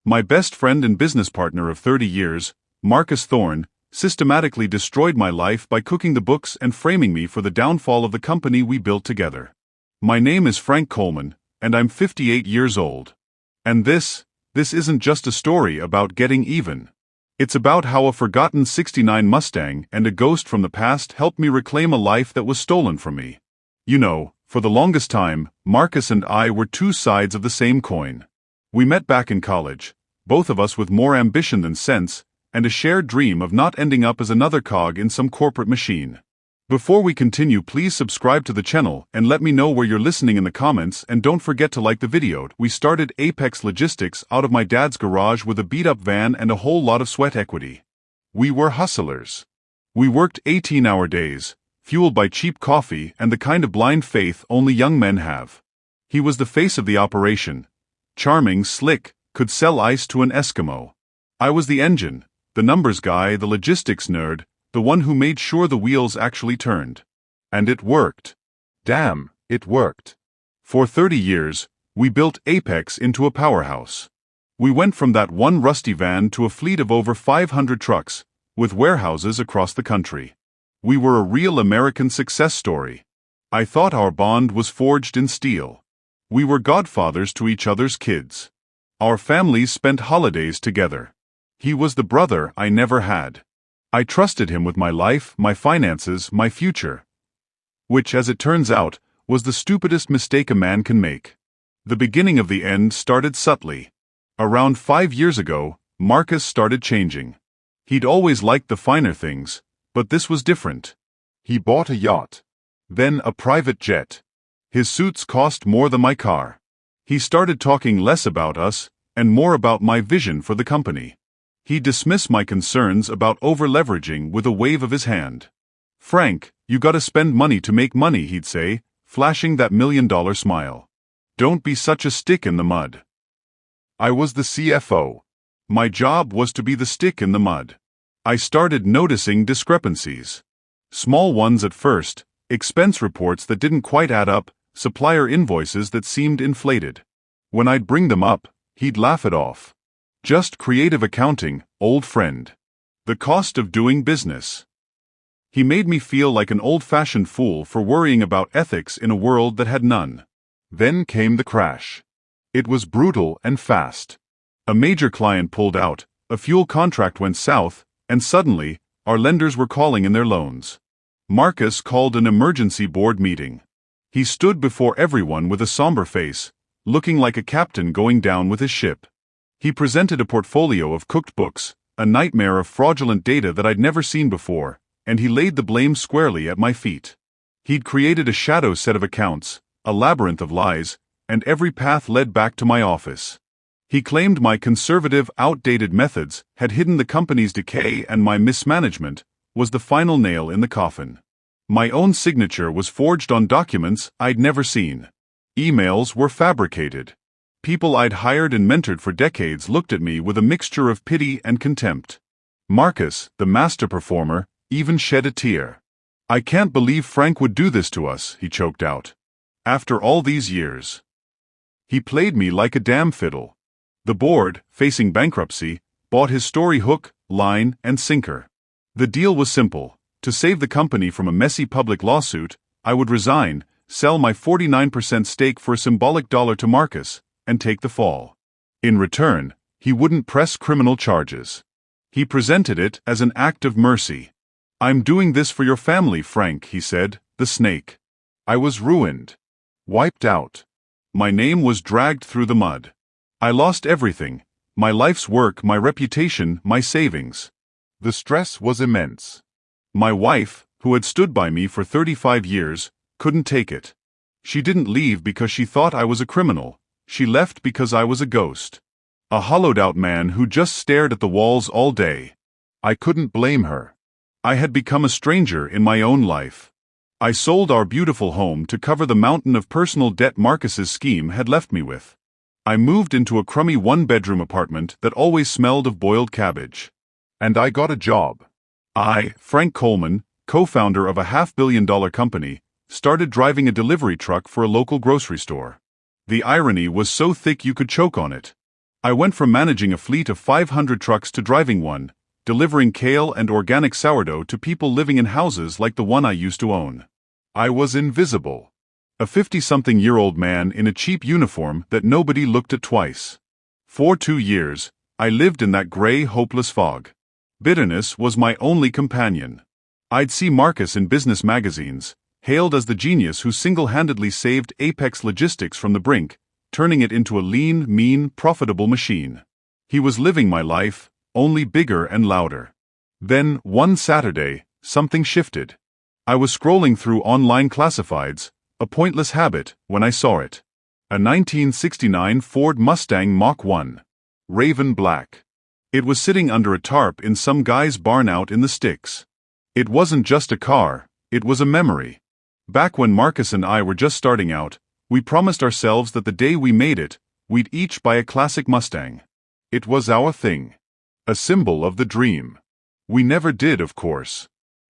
My best friend and business partner of 30 years, Marcus Thorne, systematically destroyed my life by cooking the books and framing me for the downfall of the company we built together. My name is Frank Coleman, and I'm 58 years old. And this isn't just a story about getting even. It's about how a forgotten '69 Mustang and a ghost from the past helped me reclaim a life that was stolen from me. You know, for the longest time, Marcus and I were two sides of the same coin. We met back in college, both of us with more ambition than sense, and a shared dream of not ending up as another cog in some corporate machine. Before we continue, please subscribe to the channel and let me know where you're listening in the comments, and don't forget to like the video. We started Apex Logistics out of my dad's garage with a beat-up van and a whole lot of sweat equity. We were hustlers. We worked 18-hour days, fueled by cheap coffee and the kind of blind faith only young men have. He was the face of the operation. Charming, slick, could sell ice to an Eskimo. I was the engine, the numbers guy, the logistics nerd, the one who made sure the wheels actually turned. And it worked. Damn, it worked. For 30 years, we built Apex into a powerhouse. We went from that one rusty van to a fleet of over 500 trucks, with warehouses across the country. We were a real American success story. I thought our bond was forged in steel. We were godfathers to each other's kids. Our families spent holidays together. He was the brother I never had. I trusted him with my life, my finances, my future. Which, as it turns out, was the stupidest mistake a man can make. The beginning of the end started subtly. Around 5 years ago, Marcus started changing. He'd always liked the finer things, but this was different. He bought a yacht. Then a private jet. His suits cost more than my car. He started talking less about us, and more about my vision for the company. He dismissed my concerns about over-leveraging with a wave of his hand. "Frank, you gotta spend money to make money," he'd say, flashing that $1 million smile. "Don't be such a stick in the mud." I was the CFO. My job was to be the stick in the mud. I started noticing discrepancies. Small ones at first, expense reports that didn't quite add up, supplier invoices that seemed inflated. When I'd bring them up, he'd laugh it off. "Just creative accounting, old friend. The cost of doing business." He made me feel like an old-fashioned fool for worrying about ethics in a world that had none. Then came the crash. It was brutal and fast. A major client pulled out, a fuel contract went south, and suddenly, our lenders were calling in their loans. Marcus called an emergency board meeting. He stood before everyone with a somber face, looking like a captain going down with his ship. He presented a portfolio of cooked books, a nightmare of fraudulent data that I'd never seen before, and he laid the blame squarely at my feet. He'd created a shadow set of accounts, a labyrinth of lies, and every path led back to my office. He claimed my conservative, outdated methods had hidden the company's decay, and my mismanagement was the final nail in the coffin. My own signature was forged on documents I'd never seen. Emails were fabricated. People I'd hired and mentored for decades looked at me with a mixture of pity and contempt. Marcus, the master performer, even shed a tear. "I can't believe Frank would do this to us," he choked out. "After all these years." He played me like a damn fiddle. The board, facing bankruptcy, bought his story hook, line, and sinker. The deal was simple. To save the company from a messy public lawsuit, I would resign, sell my 49% stake for a symbolic $1 to Marcus, and take the fall. In return, he wouldn't press criminal charges. He presented it as an act of mercy. "I'm doing this for your family, Frank," he said, the snake. I was ruined. Wiped out. My name was dragged through the mud. I lost everything: my life's work, my reputation, my savings. The stress was immense. My wife, who had stood by me for 35 years, couldn't take it. She didn't leave because she thought I was a criminal. She left because I was a ghost. A hollowed-out man who just stared at the walls all day. I couldn't blame her. I had become a stranger in my own life. I sold our beautiful home to cover the mountain of personal debt Marcus's scheme had left me with. I moved into a crummy one-bedroom apartment that always smelled of boiled cabbage. And I got a job. I, Frank Coleman, co-founder of a $500 million company, started driving a delivery truck for a local grocery store. The irony was so thick you could choke on it. I went from managing a fleet of 500 trucks to driving one, delivering kale and organic sourdough to people living in houses like the one I used to own. I was invisible. A 50-something-year-old man in a cheap uniform that nobody looked at twice. For 2 years, I lived in that gray, hopeless fog. Bitterness was my only companion. I'd see Marcus in business magazines, hailed as the genius who single-handedly saved Apex Logistics from the brink, turning it into a lean, mean, profitable machine. He was living my life, only bigger and louder. Then, one Saturday, something shifted. I was scrolling through online classifieds, a pointless habit, when I saw it. A 1969 Ford Mustang Mach 1. Raven black. It was sitting under a tarp in some guy's barn out in the sticks. It wasn't just a car, it was a memory. Back when Marcus and I were just starting out, we promised ourselves that the day we made it, we'd each buy a classic Mustang. It was our thing. A symbol of the dream. We never did, of course.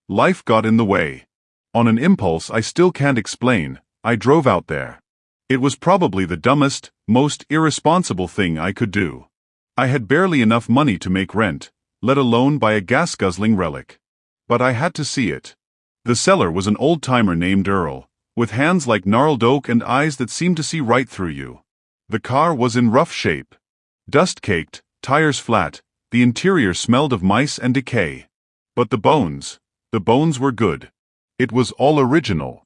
Life got in the way. On an impulse I still can't explain, I drove out there. It was probably the dumbest, most irresponsible thing I could do. I had barely enough money to make rent, let alone buy a gas-guzzling relic. But I had to see it. The seller was an old-timer named Earl, with hands like gnarled oak and eyes that seemed to see right through you. The car was in rough shape. Dust-caked, tires flat, the interior smelled of mice and decay. But the bones were good. It was all original.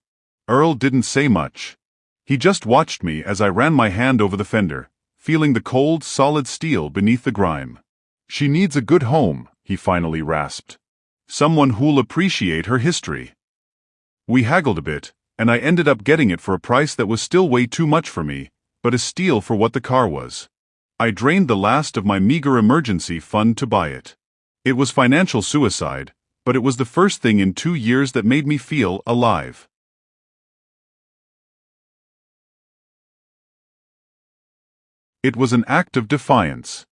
Earl didn't say much. He just watched me as I ran my hand over the fender, feeling the cold, solid steel beneath the grime. "She needs a good home," he finally rasped. "Someone who'll appreciate her history." We haggled a bit, and I ended up getting it for a price that was still way too much for me, but a steal for what the car was. I drained the last of my meager emergency fund to buy it. It was financial suicide, but it was the first thing in 2 years that made me feel alive. It was an act of defiance.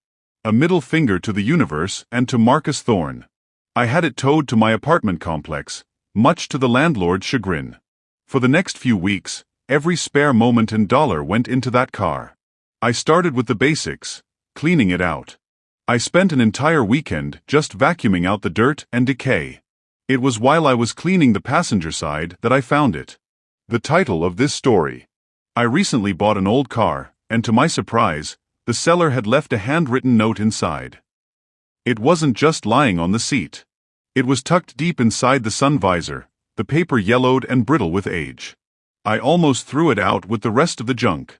A middle finger to the universe and to Marcus Thorne. I had it towed to my apartment complex, much to the landlord's chagrin. For the next few weeks, every spare moment and dollar went into that car. I started with the basics, cleaning it out. I spent an entire weekend just vacuuming out the dirt and decay. It was while I was cleaning the passenger side that I found it. The title of this story. I recently bought an old car, and to my surprise, the seller had left a handwritten note inside. It wasn't just lying on the seat. It was tucked deep inside the sun visor, the paper yellowed and brittle with age. I almost threw it out with the rest of the junk.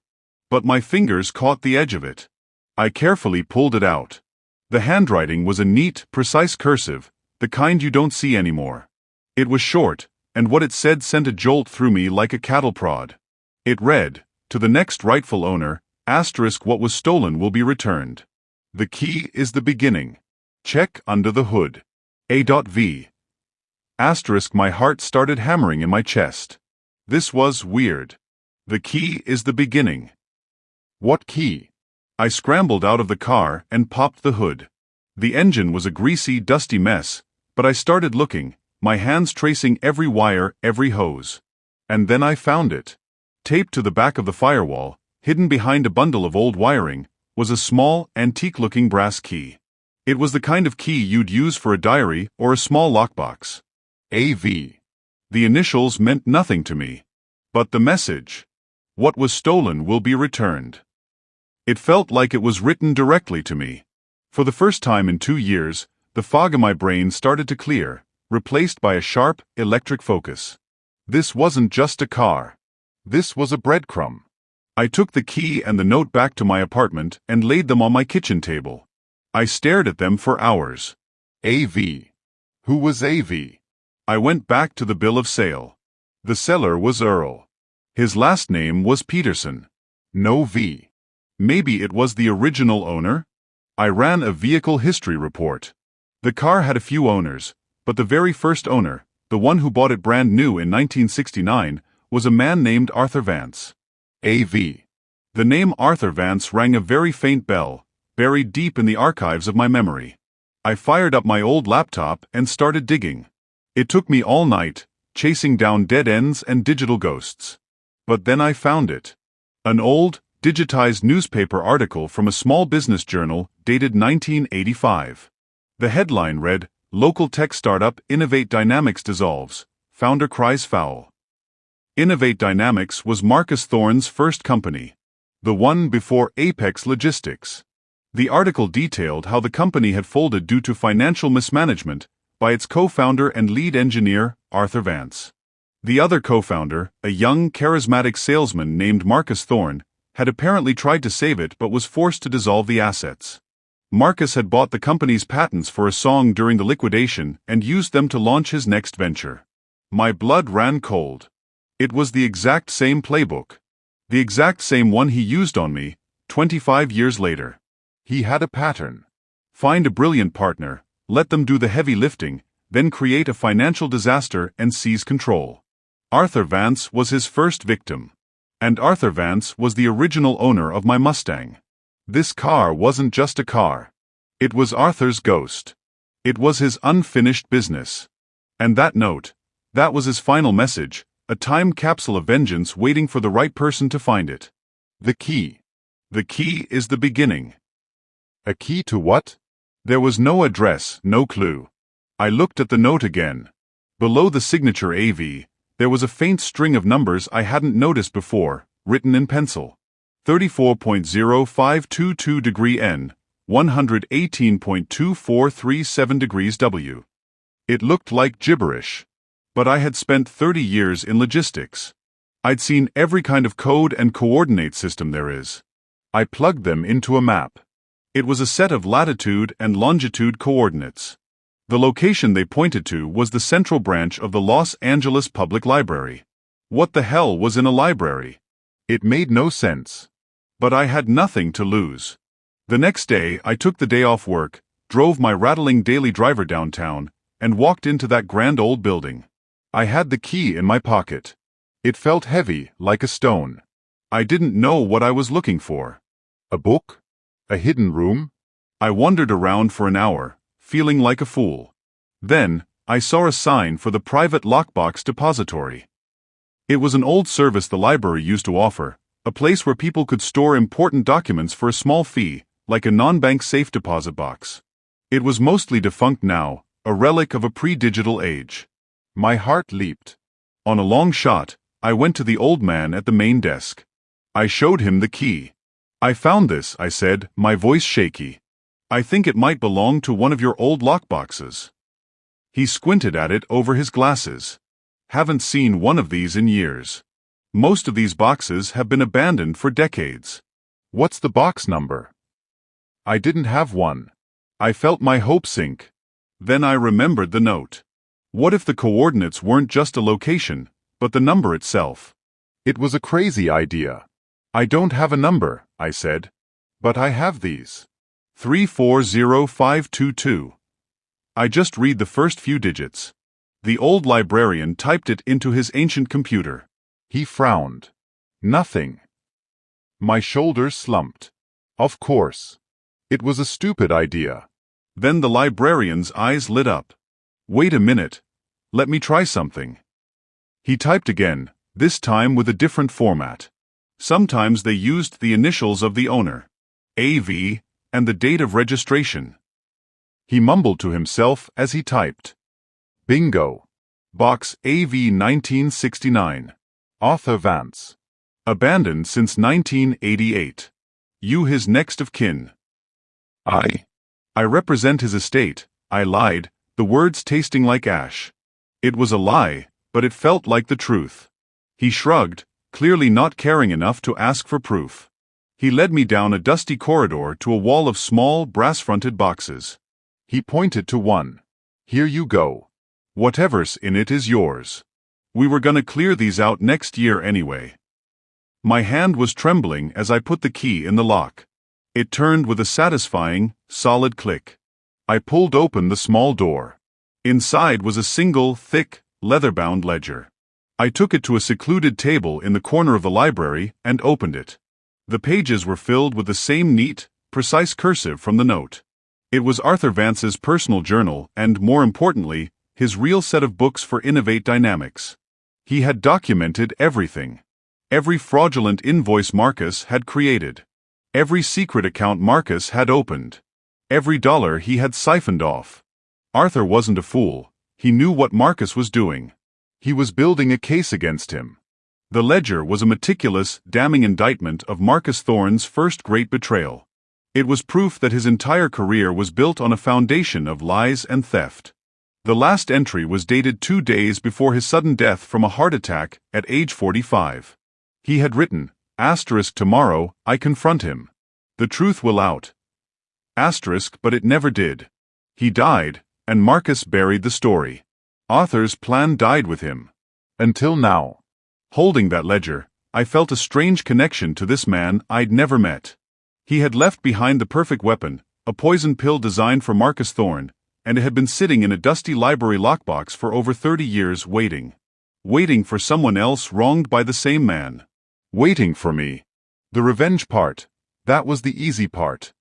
But my fingers caught the edge of it. I carefully pulled it out. The handwriting was a neat, precise cursive, the kind you don't see anymore. It was short, and what it said sent a jolt through me like a cattle prod. It read, "To the next rightful owner, what was stolen will be returned. The key is the beginning. Check under the hood. A.V." My heart started hammering in my chest. This was weird. The key is the beginning. What key? I scrambled out of the car and popped the hood. The engine was a greasy, dusty mess, but I started looking, my hands tracing every wire, every hose. And then I found it. Taped to the back of the firewall, hidden behind a bundle of old wiring, was a small, antique-looking brass key. It was the kind of key you'd use for a diary or a small lockbox. A.V. The initials meant nothing to me. But the message. What was stolen will be returned. It felt like it was written directly to me. For the first time in 2 years, the fog in my brain started to clear, replaced by a sharp, electric focus. This wasn't just a car. This was a breadcrumb. I took the key and the note back to my apartment and laid them on my kitchen table. I stared at them for hours. A.V. Who was A.V.? I went back to the bill of sale. The seller was Earl. His last name was Peterson. No V. Maybe it was the original owner? I ran a vehicle history report. The car had a few owners, but the very first owner, the one who bought it brand new in 1969, was a man named Arthur Vance. A.V. The name Arthur Vance rang a very faint bell, buried deep in the archives of my memory. I fired up my old laptop and started digging. It took me all night, chasing down dead ends and digital ghosts. But then I found it. An old, digitized newspaper article from a small business journal dated 1985. The headline read, "Local tech startup Innovate Dynamics dissolves. Founder cries foul." Innovate Dynamics was Marcus Thorne's first company, the one before Apex Logistics. The article detailed how the company had folded due to financial mismanagement by its co-founder and lead engineer, Arthur Vance. The other co-founder, a young, charismatic salesman named Marcus Thorne, had apparently tried to save it but was forced to dissolve the assets. Marcus had bought the company's patents for a song during the liquidation and used them to launch his next venture. My blood ran cold. It was the exact same playbook. The exact same one he used on me, 25 years later. He had a pattern. Find a brilliant partner, let them do the heavy lifting, then create a financial disaster and seize control. Arthur Vance was his first victim. And Arthur Vance was the original owner of my Mustang. This car wasn't just a car. It was Arthur's ghost. It was his unfinished business. And that note, that was his final message, a time capsule of vengeance waiting for the right person to find it. The key. The key is the beginning. A key to what? There was no address, no clue. I looked at the note again. Below the signature AV, there was a faint string of numbers I hadn't noticed before, written in pencil. 34.0522 degree N, 118.2437 degrees W. It looked like gibberish. But I had spent 30 years in logistics. I'd seen every kind of code and coordinate system there is. I plugged them into a map. It was a set of latitude and longitude coordinates. The location they pointed to was the central branch of the Los Angeles Public Library. What the hell was in a library? It made no sense. But I had nothing to lose. The next day, I took the day off work, drove my rattling daily driver downtown, and walked into that grand old building. I had the key in my pocket. It felt heavy, like a stone. I didn't know what I was looking for. A book? A hidden room? I wandered around for an hour, feeling like a fool. Then, I saw a sign for the private lockbox depository. It was an old service the library used to offer, a place where people could store important documents for a small fee, like a non-bank safe deposit box. It was mostly defunct now, a relic of a pre-digital age. My heart leaped. On a long shot, I went to the old man at the main desk. I showed him the key. "I found this," I said, my voice shaky. "I think it might belong to one of your old lockboxes." He squinted at it over his glasses. "Haven't seen one of these in years. Most of these boxes have been abandoned for decades." "What's the box number?" I didn't have one. I felt my hope sink. Then I remembered the note. What if the coordinates weren't just a location, but the number itself? It was a crazy idea. "I don't have a number," I said. "But I have these. 340522. I just read the first few digits." The old librarian typed it into his ancient computer. He frowned. "Nothing." My shoulders slumped. Of course. It was a stupid idea. Then the librarian's eyes lit up. "Wait a minute. Let me try something." He typed again, this time with a different format. Sometimes they used the initials of the owner, AV, and the date of registration. He mumbled to himself as he typed. Bingo. Box AV 1969. Arthur Vance. Abandoned since 1988. You his next of kin. I represent his estate, I lied, the words tasting like ash. It was a lie, but it felt like the truth. He shrugged, clearly not caring enough to ask for proof. He led me down a dusty corridor to a wall of small, brass-fronted boxes. He pointed to one. "Here you go. Whatever's in it is yours. We were gonna clear these out next year anyway." My hand was trembling as I put the key in the lock. It turned with a satisfying, solid click. I pulled open the small door. Inside was a single, thick, leather-bound ledger. I took it to a secluded table in the corner of the library and opened it. The pages were filled with the same neat, precise cursive from the note. It was Arthur Vance's personal journal and, more importantly, his real set of books for Innovate Dynamics. He had documented everything. Every fraudulent invoice Marcus had created. Every secret account Marcus had opened. Every dollar he had siphoned off. Arthur wasn't a fool. He knew what Marcus was doing. He was building a case against him. The ledger was a meticulous, damning indictment of Marcus Thorne's first great betrayal. It was proof that his entire career was built on a foundation of lies and theft. The last entry was dated 2 days before his sudden death from a heart attack at age 45. He had written, "Tomorrow, I confront him. The truth will out." But it never did. He died, and Marcus buried the story. Arthur's plan died with him. Until now. Holding that ledger, I felt a strange connection to this man I'd never met. He had left behind the perfect weapon, a poison pill designed for Marcus Thorne, and it had been sitting in a dusty library lockbox for over 30 years waiting. Waiting for someone else wronged by the same man. Waiting for me. The revenge part, that was the easy part.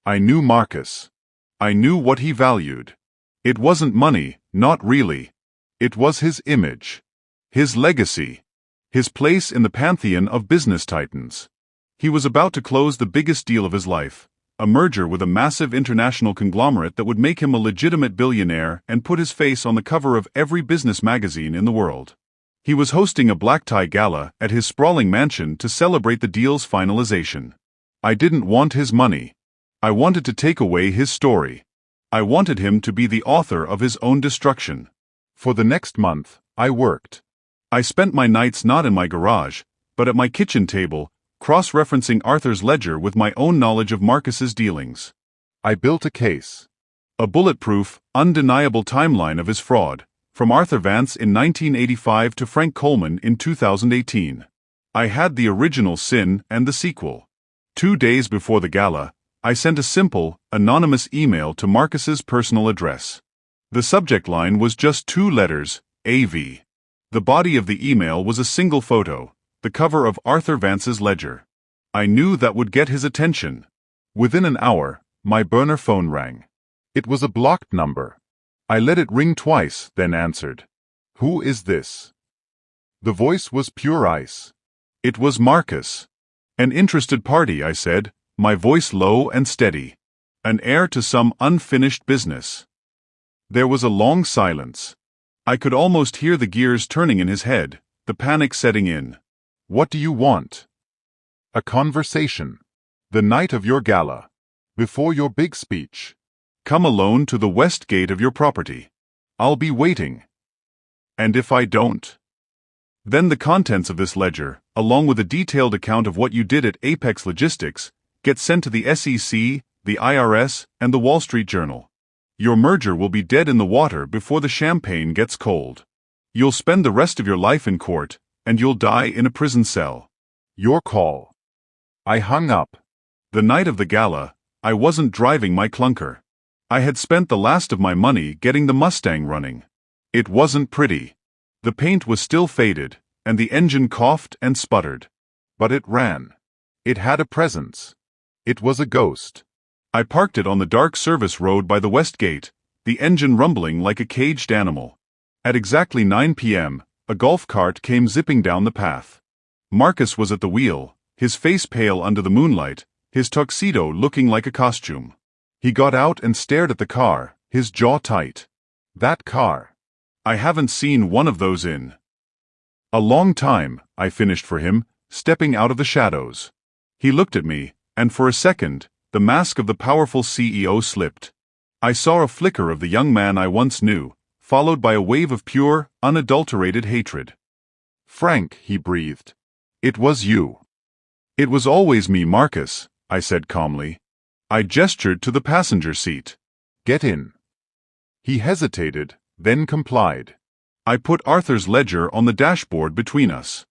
I knew Marcus. I knew what he valued. It wasn't money, not really. It was his image. His legacy. His place in the pantheon of business titans. He was about to close the biggest deal of his life, a merger with a massive international conglomerate that would make him a legitimate billionaire and put his face on the cover of every business magazine in the world. He was hosting a black-tie gala at his sprawling mansion to celebrate the deal's finalization. I didn't want his money. I wanted to take away his story. I wanted him to be the author of his own destruction. For the next month, I worked. I spent my nights not in my garage, but at my kitchen table, cross-referencing Arthur's ledger with my own knowledge of Marcus's dealings. I built a case. A bulletproof, undeniable timeline of his fraud, from Arthur Vance in 1985 to Frank Coleman in 2018. I had the original sin and the sequel. 2 days before the gala, I sent a simple, anonymous email to Marcus's personal address. The subject line was just 2 letters, AV. The body of the email was a single photo, the cover of Arthur Vance's ledger. I knew that would get his attention. Within an hour, my burner phone rang. It was a blocked number. I let it ring twice, then answered. "Who is this?" The voice was pure ice. It was Marcus. "An interested party," I said, my voice low and steady. "An heir to some unfinished business." There was a long silence. I could almost hear the gears turning in his head, the panic setting in. "What do you want?" "A conversation. The night of your gala. Before your big speech. Come alone to the west gate of your property. I'll be waiting." "And if I don't?" "Then the contents of this ledger, along with a detailed account of what you did at Apex Logistics, get sent to the SEC, the IRS, and the Wall Street Journal. Your merger will be dead in the water before the champagne gets cold. You'll spend the rest of your life in court, and you'll die in a prison cell. Your call." I hung up. The night of the gala, I wasn't driving my clunker. I had spent the last of my money getting the Mustang running. It wasn't pretty. The paint was still faded, and the engine coughed and sputtered. But it ran. It had a presence. It was a ghost. I parked it on the dark service road by the west gate, the engine rumbling like a caged animal. At exactly 9 p.m., a golf cart came zipping down the path. Marcus was at the wheel, his face pale under the moonlight, his tuxedo looking like a costume. He got out and stared at the car, his jaw tight. That car. I haven't seen one of those in a long time, I finished for him, stepping out of the shadows. He looked at me, and for a second, the mask of the powerful CEO slipped. I saw a flicker of the young man I once knew, followed by a wave of pure, unadulterated hatred. "Frank," he breathed. "It was you." "It was always me, Marcus," I said calmly. I gestured to the passenger seat. "Get in." He hesitated, then complied. I put Arthur's ledger on the dashboard between us.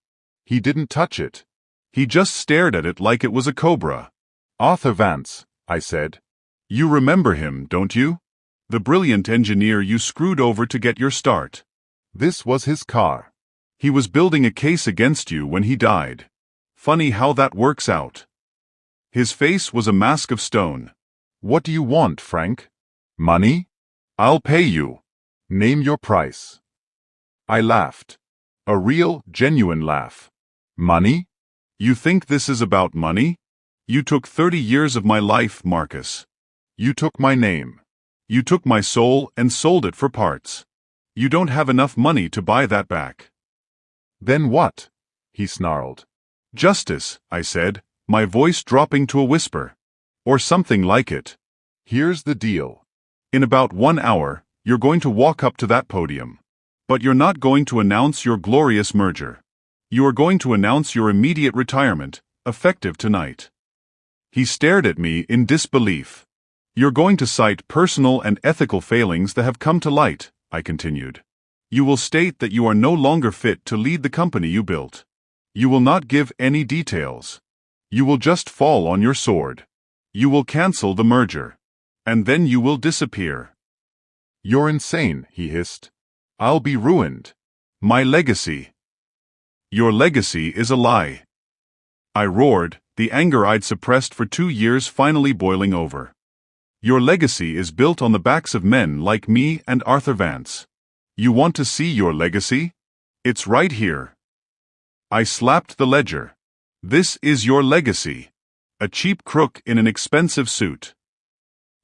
He didn't touch it. He just stared at it like it was a cobra. "Arthur Vance," I said. "You remember him, don't you? The brilliant engineer you screwed over to get your start. This was his car. He was building a case against you when he died. Funny how that works out." His face was a mask of stone. "What do you want, Frank? Money? I'll pay you. Name your price." I laughed. A real, genuine laugh. "Money? You think this is about money? You took 30 years of my life, Marcus. You took my name. You took my soul and sold it for parts. You don't have enough money to buy that back. Then what? He snarled. Justice, I said, my voice dropping to a whisper. Or something like it. Here's the deal. In about 1 hour, you're going to walk up to that podium. But you're not going to announce your glorious merger. You are going to announce your immediate retirement, effective tonight. He stared at me in disbelief. You're going to cite personal and ethical failings that have come to light, I continued. You will state that you are no longer fit to lead the company you built. You will not give any details. You will just fall on your sword. You will cancel the merger. And then you will disappear. You're insane, he hissed. I'll be ruined. My legacy. Your legacy is a lie. I roared, the anger I'd suppressed for 2 years finally boiling over. Your legacy is built on the backs of men like me and Arthur Vance. You want to see your legacy? It's right here. I slapped the ledger. This is your legacy. A cheap crook in an expensive suit.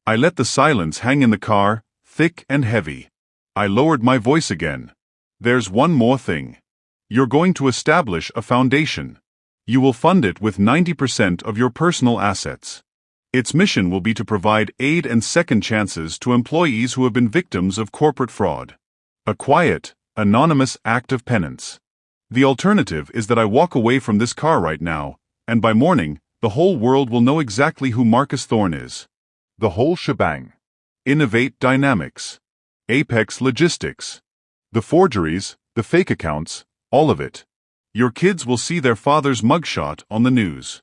I let the silence hang in the car, thick and heavy. I lowered my voice again. There's one more thing. You're going to establish a foundation. You will fund it with 90% of your personal assets. Its mission will be to provide aid and second chances to employees who have been victims of corporate fraud. A quiet, anonymous act of penance. The alternative is that I walk away from this car right now, and by morning, the whole world will know exactly who Marcus Thorne is. The whole shebang. Innovate Dynamics. Apex Logistics. The forgeries, the fake accounts, all of it. Your kids will see their father's mugshot on the news.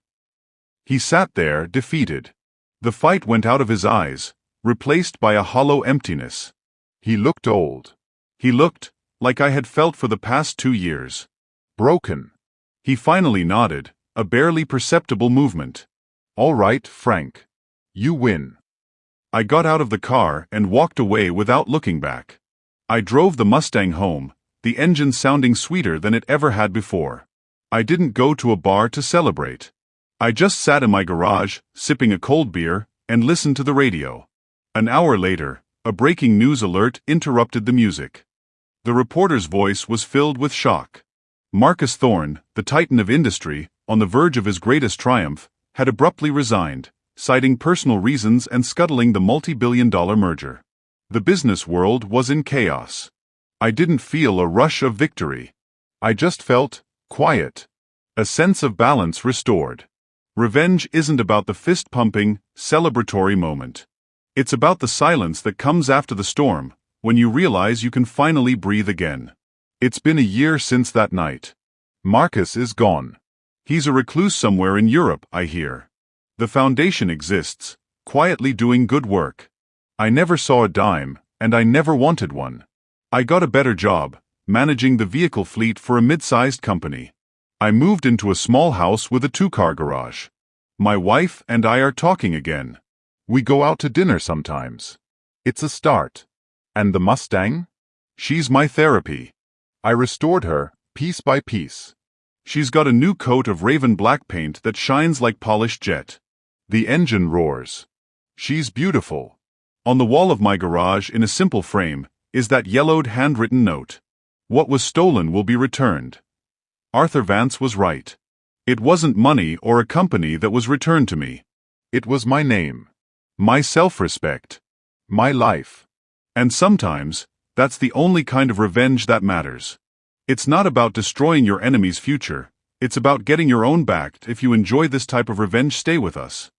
He sat there, defeated. The fight went out of his eyes, replaced by a hollow emptiness. He looked old. He looked like I had felt for the past 2 years. Broken. He finally nodded, a barely perceptible movement. All right, Frank. You win. I got out of the car and walked away without looking back. I drove the Mustang home, the engine sounding sweeter than it ever had before. I didn't go to a bar to celebrate. I just sat in my garage, sipping a cold beer, and listened to the radio. An hour later, a breaking news alert interrupted the music. The reporter's voice was filled with shock. Marcus Thorne, the titan of industry, on the verge of his greatest triumph, had abruptly resigned, citing personal reasons and scuttling the multi-billion-dollar merger. The business world was in chaos. I didn't feel a rush of victory. I just felt quiet. A sense of balance restored. Revenge isn't about the fist-pumping, celebratory moment. It's about the silence that comes after the storm, when you realize you can finally breathe again. It's been a year since that night. Marcus is gone. He's a recluse somewhere in Europe, I hear. The foundation exists, quietly doing good work. I never saw a dime, and I never wanted one. I got a better job, managing the vehicle fleet for a mid-sized company. I moved into a small house with a 2-car garage. My wife and I are talking again. We go out to dinner sometimes. It's a start. And the Mustang? She's my therapy. I restored her, piece by piece. She's got a new coat of raven black paint that shines like polished jet. The engine roars. She's beautiful. On the wall of my garage in a simple frame is that yellowed handwritten note. What was stolen will be returned. Arthur Vance was right. It wasn't money or a company that was returned to me. It was my name. My self-respect. My life. And sometimes, that's the only kind of revenge that matters. It's not about destroying your enemy's future. It's about getting your own back. If you enjoy this type of revenge, stay with us.